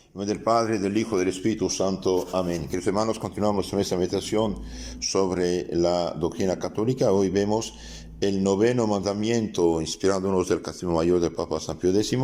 En nombre del Padre, del Hijo, del Espíritu Santo. Amén. Queridos hermanos, continuamos nuestra meditación sobre la doctrina católica. Hoy vemos el noveno mandamiento, inspirándonos del Catecismo Mayor del Papa San Pío X.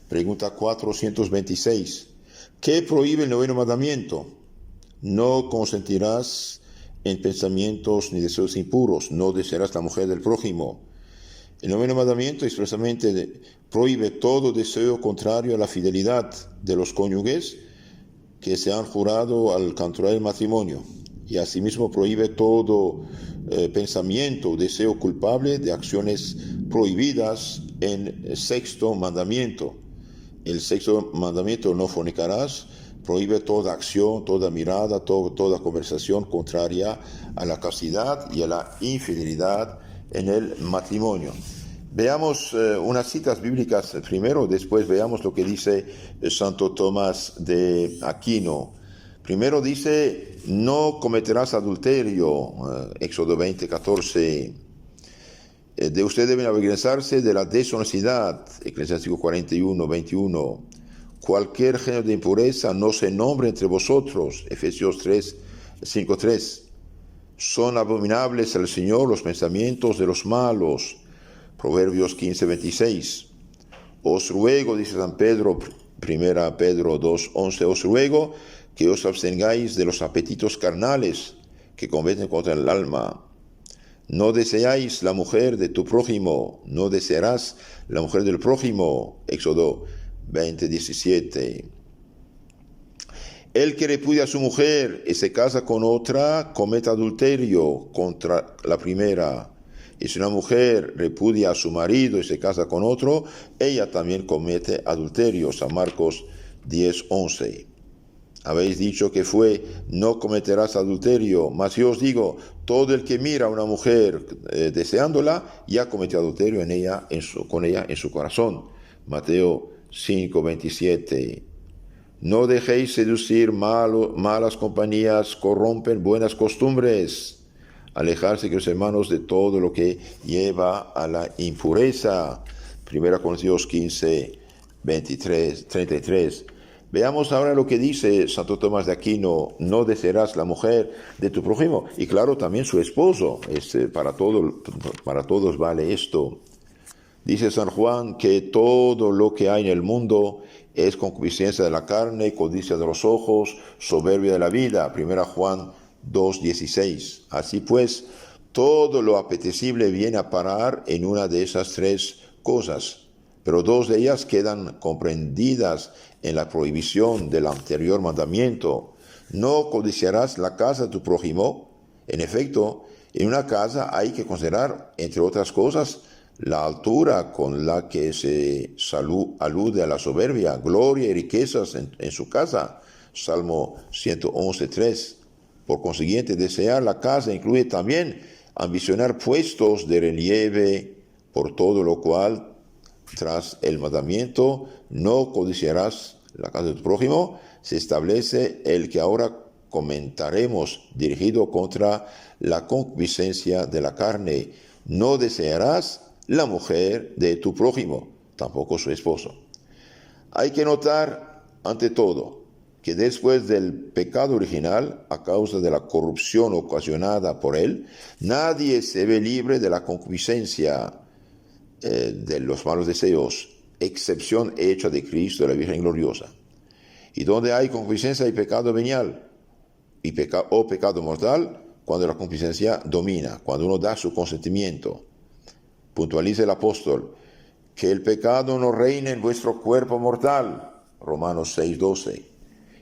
Pregunta 426. ¿Qué prohíbe el noveno mandamiento? No consentirás en pensamientos ni deseos impuros. No desearás la mujer del prójimo. El noveno mandamiento expresamente prohíbe todo deseo contrario a la fidelidad de los cónyuges que se han jurado al contraer el matrimonio, y asimismo prohíbe todo pensamiento o deseo culpable de acciones prohibidas en el sexto mandamiento. El sexto mandamiento, no fornicarás, prohíbe toda acción, toda mirada, toda conversación contraria a la castidad y a la infidelidad en el matrimonio. Veamos unas citas bíblicas primero, después veamos lo que dice Santo Tomás de Aquino. Primero dice, no cometerás adulterio, Éxodo 20:14. De usted deben avergonzarse de la deshonestidad, Eclesiástico 41:21. Cualquier género de impureza no se nombre entre vosotros, Efesios 5:3. Son abominables al Señor los pensamientos de los malos, Proverbios 15:26. Os ruego, dice San Pedro, 1 Pedro 2:11, os ruego que os abstengáis de los apetitos carnales que combeten contra el alma. No deseáis la mujer de tu prójimo, no desearás la mujer del prójimo, Éxodo 20:17. El que repudia a su mujer y se casa con otra, comete adulterio contra la primera. Y si una mujer repudia a su marido y se casa con otro, ella también comete adulterio. San Marcos 10:11. Habéis dicho que fue, no cometerás adulterio, mas yo os digo, todo el que mira a una mujer deseándola, ya cometió adulterio con ella en su corazón. Mateo 5:27. No dejéis seducir, malas compañías corrompen buenas costumbres. Alejarse, queridos hermanos, de todo lo que lleva a la impureza. 1 Corintios 15:33. Veamos ahora lo que dice Santo Tomás de Aquino, no desearás la mujer de tu prójimo. Y claro, también su esposo, para todos vale esto. Dice San Juan que todo lo que hay en el mundo es concupiscencia de la carne, codicia de los ojos, soberbia de la vida. 1 Juan 2:16. Así pues, todo lo apetecible viene a parar en una de esas tres cosas, pero dos de ellas quedan comprendidas en la prohibición del anterior mandamiento. No codiciarás la casa de tu prójimo. En efecto, en una casa hay que considerar, entre otras cosas, la altura con la que se alude a la soberbia, gloria y riquezas en su casa. Salmo 111:3. Por consiguiente, desear la casa incluye también ambicionar puestos de relieve, por todo lo cual, tras el mandamiento, no codiciarás la casa de tu prójimo, se establece el que ahora comentaremos, dirigido contra la concupiscencia de la carne. No desearás la mujer de tu prójimo, tampoco su esposo. Hay que notar, ante todo, que después del pecado original, a causa de la corrupción ocasionada por él, nadie se ve libre de la concupiscencia de los malos deseos, excepción hecha de Cristo de la Virgen Gloriosa. Y donde hay concupiscencia hay pecado venial o pecado mortal, cuando la concupiscencia domina, cuando uno da su consentimiento. Puntualiza el apóstol, que el pecado no reine en vuestro cuerpo mortal, Romanos 6:12.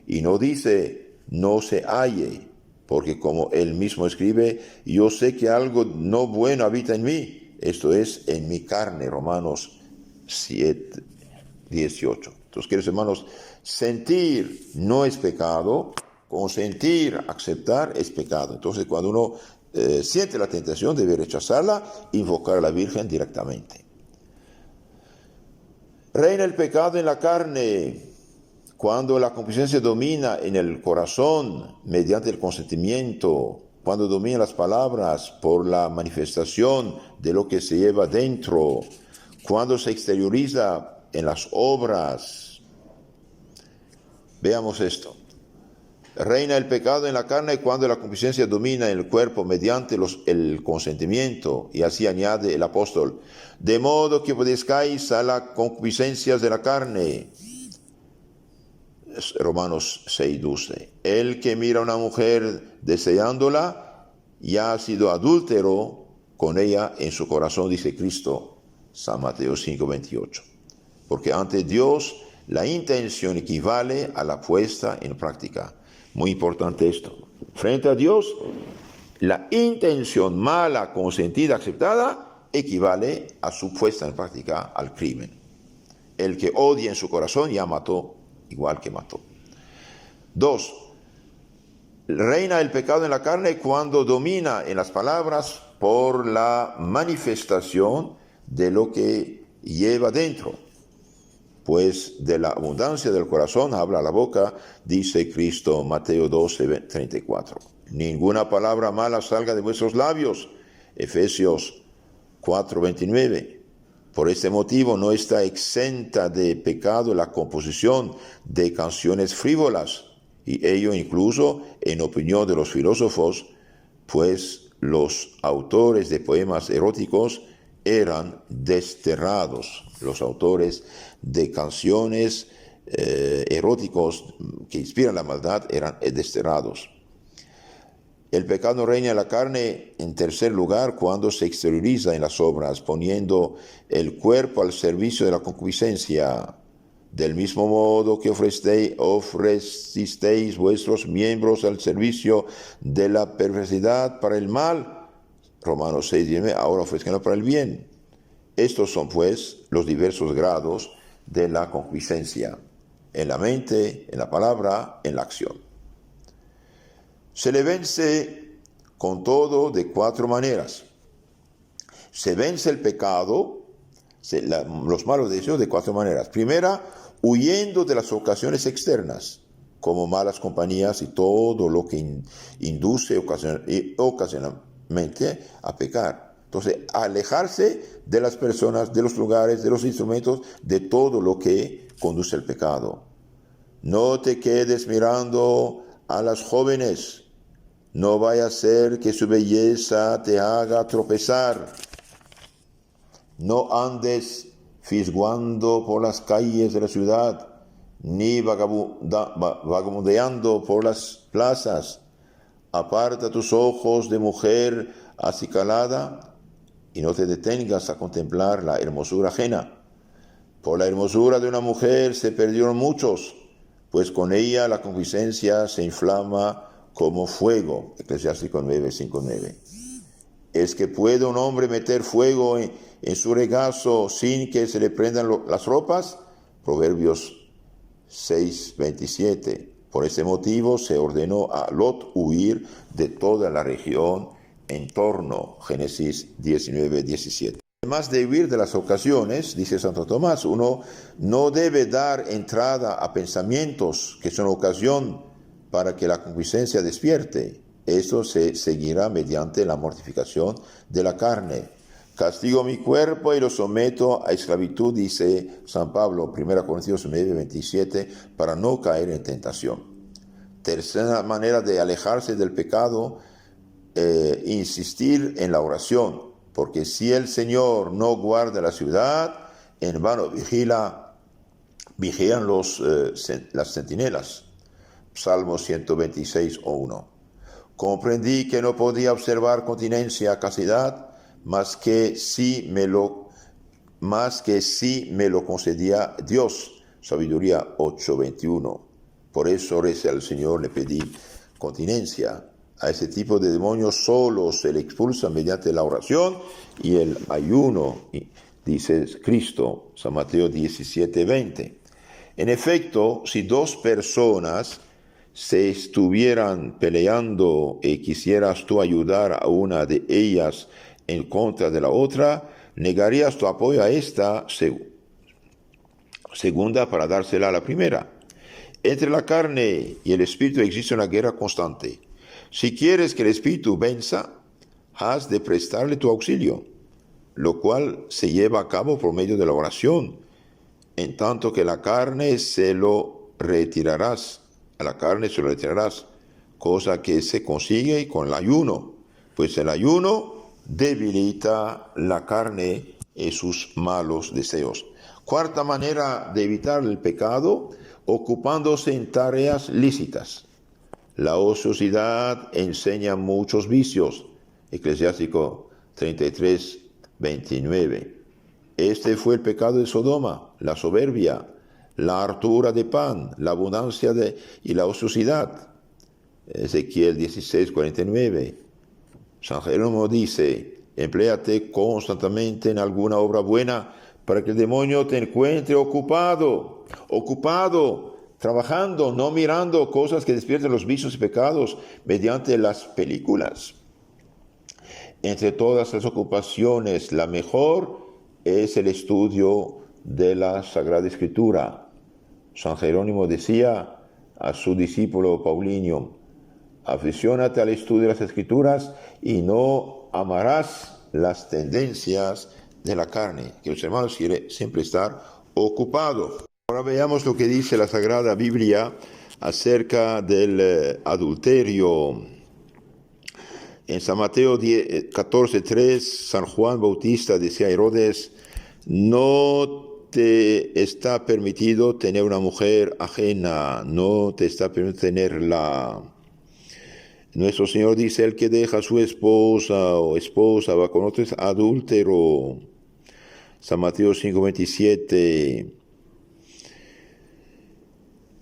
Y no dice, no se halle, porque como él mismo escribe, yo sé que algo no bueno habita en mí, esto es, en mi carne, Romanos 7:18. Entonces, queridos hermanos, sentir no es pecado, consentir, aceptar es pecado. Entonces, cuando uno siente la tentación, debe rechazarla, invocar a la Virgen directamente. Reina el pecado en la carne cuando la concupiscencia domina en el corazón mediante el consentimiento, cuando dominan las palabras por la manifestación de lo que se lleva dentro, cuando se exterioriza en las obras. Veamos esto. Reina el pecado en la carne cuando la concupiscencia domina en el cuerpo mediante el consentimiento. Y así añade el apóstol, de modo que obedezcáis a las concupiscencias de la carne. Romanos 6:12. El que mira a una mujer deseándola ya ha sido adúltero con ella en su corazón, dice Cristo, San Mateo 5:28. Porque ante Dios la intención equivale a la puesta en práctica. Muy importante esto. Frente a Dios, la intención mala, consentida, aceptada, equivale a su puesta en práctica, al crimen. El que odia en su corazón ya mató, igual que mató. 2. Reina el pecado en la carne cuando domina en las palabras por la manifestación de lo que lleva dentro. Pues de la abundancia del corazón habla la boca, dice Cristo, Mateo 12:34. Ninguna palabra mala salga de vuestros labios, Efesios 4:29. Por este motivo no está exenta de pecado la composición de canciones frívolas, y ello incluso en opinión de los filósofos, pues los autores de poemas eróticos eran desterrados. Los autores de canciones eróticos que inspiran la maldad eran desterrados. El pecado reina en la carne, en tercer lugar, cuando se exterioriza en las obras, poniendo el cuerpo al servicio de la concupiscencia. Del mismo modo que ofrecisteis vuestros miembros al servicio de la perversidad para el mal, Romanos 6:10, ahora ofrezcanlo para el bien. Estos son, pues, los diversos grados de la concupiscencia, en la mente, en la palabra, en la acción. Se le vence con todo de 4 maneras. Se vence el pecado, los malos deseos, de 4 maneras. Primera, huyendo de las ocasiones externas, como malas compañías y todo lo que induce ocasionalmente a pecar. Entonces, alejarse de las personas, de los lugares, de los instrumentos, de todo lo que conduce al pecado. No te quedes mirando a las jóvenes. No vaya a ser que su belleza te haga tropezar. No andes fisguando por las calles de la ciudad, ni vagabundeando por las plazas. Aparta tus ojos de mujer acicalada y no te detengas a contemplar la hermosura ajena. Por la hermosura de una mujer se perdieron muchos, pues con ella la concupiscencia se inflama como fuego. Eclesiástico 9:5-9. ¿Es que puede un hombre meter fuego en su regazo sin que se le prendan las ropas? Proverbios 6:27. Por ese motivo se ordenó a Lot huir de toda la región en torno. Génesis 19:17. Además de huir de las ocasiones, dice Santo Tomás, uno no debe dar entrada a pensamientos que son ocasión para que la concupiscencia despierte. Esto se seguirá mediante la mortificación de la carne. Castigo mi cuerpo y lo someto a esclavitud, dice San Pablo, 1 Corintios 9:27, para no caer en tentación. Tercera manera de alejarse del pecado, insistir en la oración, porque si el Señor no guarda la ciudad, en vano vigilan las centinelas. Salmo 126:1. Comprendí que no podía observar continencia, castidad, más que si me lo concedía Dios. Sabiduría 8:21. Por eso recé al Señor, le pedí continencia. A ese tipo de demonios solo se le expulsa mediante la oración y el ayuno, dice Cristo, San Mateo 17:20. En efecto, si 2 personas se estuvieran peleando y quisieras tú ayudar a una de ellas en contra de la otra, negarías tu apoyo a esta segunda para dársela a la primera. Entre la carne y el espíritu existe una guerra constante. Si quieres que el espíritu venza, has de prestarle tu auxilio, lo cual se lleva a cabo por medio de la oración, en tanto que la carne se lo retirarás, a la carne se lo retirarás, cosa que se consigue con el ayuno, pues el ayuno debilita la carne y sus malos deseos. Cuarta manera de evitar el pecado, ocupándose en tareas lícitas. La ociosidad enseña muchos vicios. Eclesiástico 33, 29. Este fue el pecado de Sodoma, la soberbia, la hartura de pan, la abundancia y la ociosidad. Ezequiel 16, 49. San Jerónimo dice, empléate constantemente en alguna obra buena para que el demonio te encuentre ocupado, trabajando, no mirando cosas que despierten los vicios y pecados mediante las películas. Entre todas las ocupaciones, la mejor es el estudio de la Sagrada Escritura. San Jerónimo decía a su discípulo Paulinio, aficiónate al estudio de las Escrituras y no amarás las tendencias de la carne. Que los hermanos quieren siempre estar ocupados. Ahora veamos lo que dice la Sagrada Biblia acerca del adulterio. En San Mateo 14:3, San Juan Bautista decía a Herodes, no te está permitido tener una mujer ajena, no te está permitido tenerla. Nuestro Señor dice, el que deja a su esposa o esposa va con otro es adúltero. San Mateo 5:27.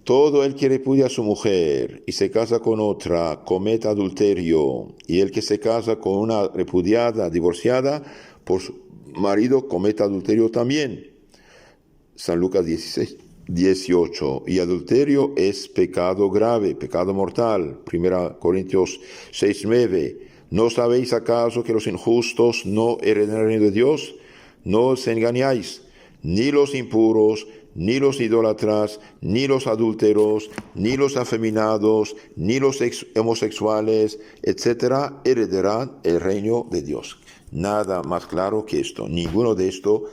Todo el que repudia a su mujer y se casa con otra comete adulterio, y el que se casa con una repudiada, divorciada, por su marido comete adulterio también. San Lucas 16:18. Y adulterio es pecado grave, pecado mortal. 1 Corintios 6:9. ¿No sabéis acaso que los injustos no heredarán el reino de Dios? No os engañáis, ni los impuros, ni los idólatras, ni los adúlteros, ni los afeminados, ni los homosexuales, etcétera, heredarán el reino de Dios. Nada más claro que esto. Ninguno de esto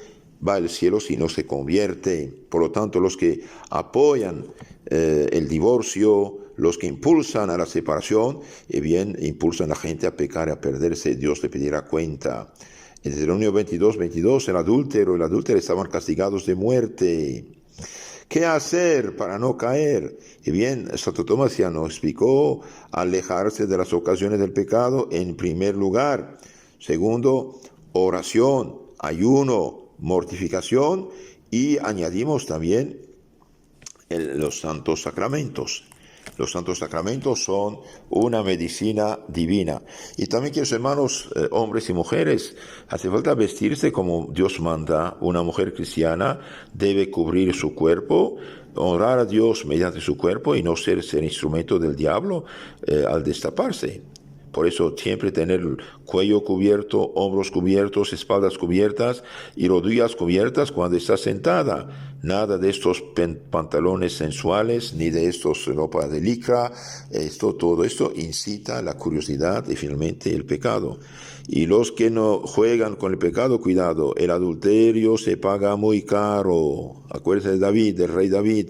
va al cielo si no se convierte. Por lo tanto, los que apoyan el divorcio, los que impulsan a la separación, bien, impulsan a la gente a pecar y a perderse. Dios le pedirá cuenta. En Deuteronomio 22:22, el adúltero y la adúltera estaban castigados de muerte. ¿Qué hacer para no caer? Y bien, Santo Tomás ya nos explicó, alejarse de las ocasiones del pecado en primer lugar. Segundo, oración, ayuno, mortificación, y añadimos también los santos sacramentos. Los santos sacramentos son una medicina divina. Y también, queridos hermanos, hombres y mujeres, hace falta vestirse como Dios manda. Una mujer cristiana debe cubrir su cuerpo, honrar a Dios mediante su cuerpo y no ser instrumento del diablo al destaparse. Por eso siempre tener el cuello cubierto, hombros cubiertos, espaldas cubiertas y rodillas cubiertas cuando está sentada. Nada de estos pantalones sensuales, ni de estos ropa de licra. Todo esto incita a la curiosidad y finalmente el pecado. Y los que no juegan con el pecado, cuidado, el adulterio se paga muy caro. Acuérdense de David, del rey David,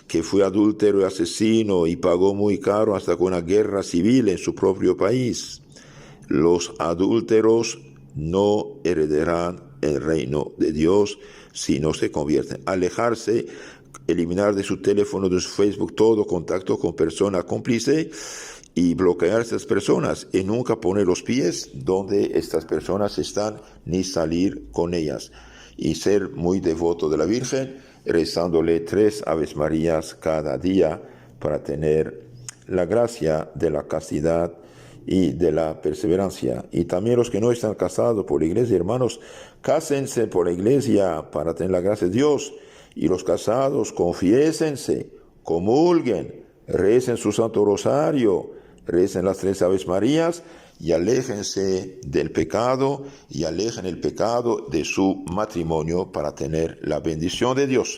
que fue adúltero y asesino y pagó muy caro hasta con una guerra civil en su propio país. Los adúlteros no heredarán el reino de Dios si no se convierten. Alejarse, eliminar de su teléfono, de su Facebook, todo contacto con persona cómplice y bloquear a estas personas y nunca poner los pies donde estas personas están ni salir con ellas. Y ser muy devoto de la Virgen, rezándole 3 Aves Marías cada día para tener la gracia de la castidad y de la perseverancia. Y también los que no están casados por la iglesia, hermanos, cásense por la iglesia para tener la gracia de Dios. Y los casados, confiésense, comulguen, recen su Santo Rosario, recen las 3 Aves Marías y aléjense del pecado y alejen el pecado de su matrimonio para tener la bendición de Dios.